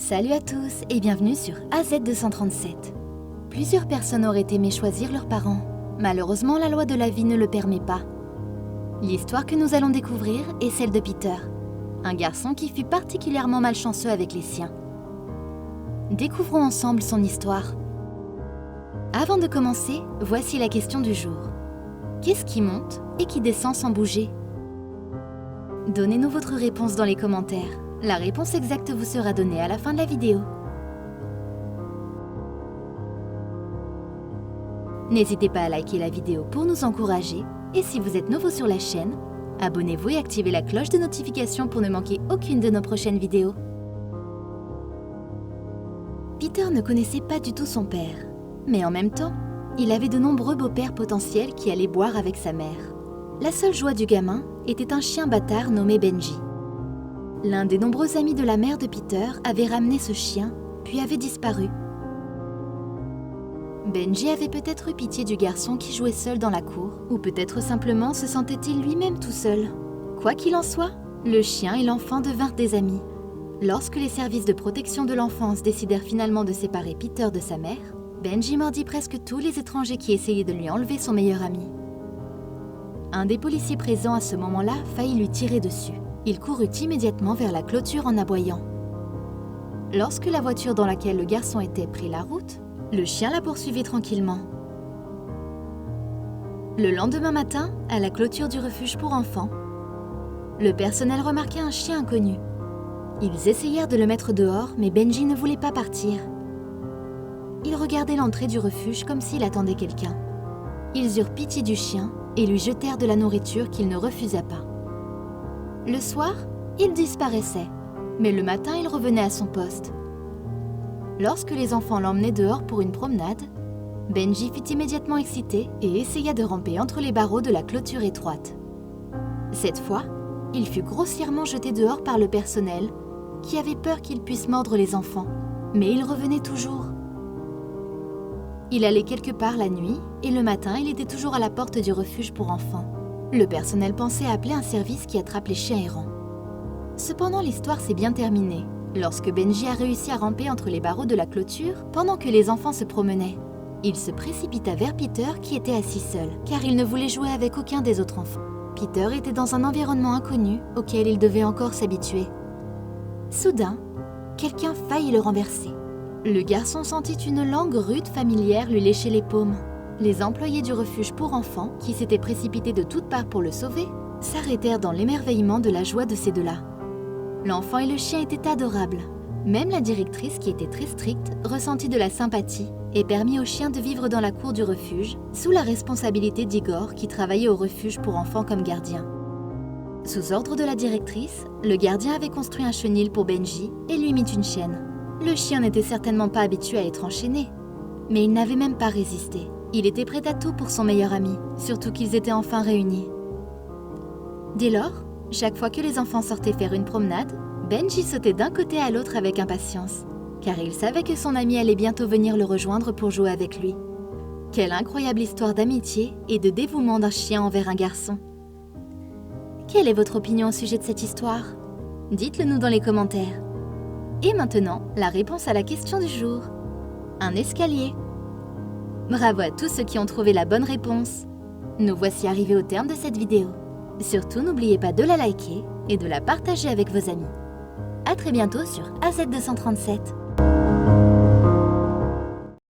Salut à tous et bienvenue sur AZ237. Plusieurs personnes auraient aimé choisir leurs parents. Malheureusement, la loi de la vie ne le permet pas. L'histoire que nous allons découvrir est celle de Peter, un garçon qui fut particulièrement malchanceux avec les siens. Découvrons ensemble son histoire. Avant de commencer, voici la question du jour. Qu'est-ce qui monte et qui descend sans bouger? Donnez-nous votre réponse dans les commentaires. La réponse exacte vous sera donnée à la fin de la vidéo. N'hésitez pas à liker la vidéo pour nous encourager. Et si vous êtes nouveau sur la chaîne, abonnez-vous et activez la cloche de notification pour ne manquer aucune de nos prochaines vidéos. Peter ne connaissait pas du tout son père. Mais en même temps, il avait de nombreux beaux-pères potentiels qui allaient boire avec sa mère. La seule joie du gamin était un chien bâtard nommé Benji. L'un des nombreux amis de la mère de Peter avait ramené ce chien, puis avait disparu. Benji avait peut-être eu pitié du garçon qui jouait seul dans la cour, ou peut-être simplement se sentait-il lui-même tout seul. Quoi qu'il en soit, le chien et l'enfant devinrent des amis. Lorsque les services de protection de l'enfance décidèrent finalement de séparer Peter de sa mère, Benji mordit presque tous les étrangers qui essayaient de lui enlever son meilleur ami. Un des policiers présents à ce moment-là faillit lui tirer dessus. Il courut immédiatement vers la clôture en aboyant. Lorsque la voiture dans laquelle le garçon était prit la route, le chien la poursuivit tranquillement. Le lendemain matin, à la clôture du refuge pour enfants, le personnel remarqua un chien inconnu. Ils essayèrent de le mettre dehors, mais Benji ne voulait pas partir. Il regardait l'entrée du refuge comme s'il attendait quelqu'un. Ils eurent pitié du chien et lui jetèrent de la nourriture qu'il ne refusa pas. Le soir, il disparaissait, mais le matin, il revenait à son poste. Lorsque les enfants l'emmenaient dehors pour une promenade, Benji fut immédiatement excité et essaya de ramper entre les barreaux de la clôture étroite. Cette fois, il fut grossièrement jeté dehors par le personnel, qui avait peur qu'il puisse mordre les enfants, mais il revenait toujours. Il allait quelque part la nuit, et le matin, il était toujours à la porte du refuge pour enfants. Le personnel pensait appeler un service qui attrape les chiens errants. Cependant, l'histoire s'est bien terminée, lorsque Benji a réussi à ramper entre les barreaux de la clôture pendant que les enfants se promenaient. Il se précipita vers Peter qui était assis seul, car il ne voulait jouer avec aucun des autres enfants. Peter était dans un environnement inconnu auquel il devait encore s'habituer. Soudain, quelqu'un faillit le renverser. Le garçon sentit une langue rude familière lui lécher les paumes. Les employés du refuge pour enfants, qui s'étaient précipités de toutes parts pour le sauver, s'arrêtèrent dans l'émerveillement de la joie de ces deux-là. L'enfant et le chien étaient adorables. Même la directrice, qui était très stricte, ressentit de la sympathie et permit au chien de vivre dans la cour du refuge, sous la responsabilité d'Igor, qui travaillait au refuge pour enfants comme gardien. Sous ordre de la directrice, le gardien avait construit un chenil pour Benji et lui mit une chaîne. Le chien n'était certainement pas habitué à être enchaîné, mais il n'avait même pas résisté. Il était prêt à tout pour son meilleur ami, surtout qu'ils étaient enfin réunis. Dès lors, chaque fois que les enfants sortaient faire une promenade, Benji sautait d'un côté à l'autre avec impatience, car il savait que son ami allait bientôt venir le rejoindre pour jouer avec lui. Quelle incroyable histoire d'amitié et de dévouement d'un chien envers un garçon. Quelle est votre opinion au sujet de cette histoire? Dites-le nous dans les commentaires. Et maintenant, la réponse à la question du jour. Un escalier. Bravo à tous ceux qui ont trouvé la bonne réponse. Nous voici arrivés au terme de cette vidéo. Surtout, n'oubliez pas de la liker et de la partager avec vos amis. À très bientôt sur AZ237.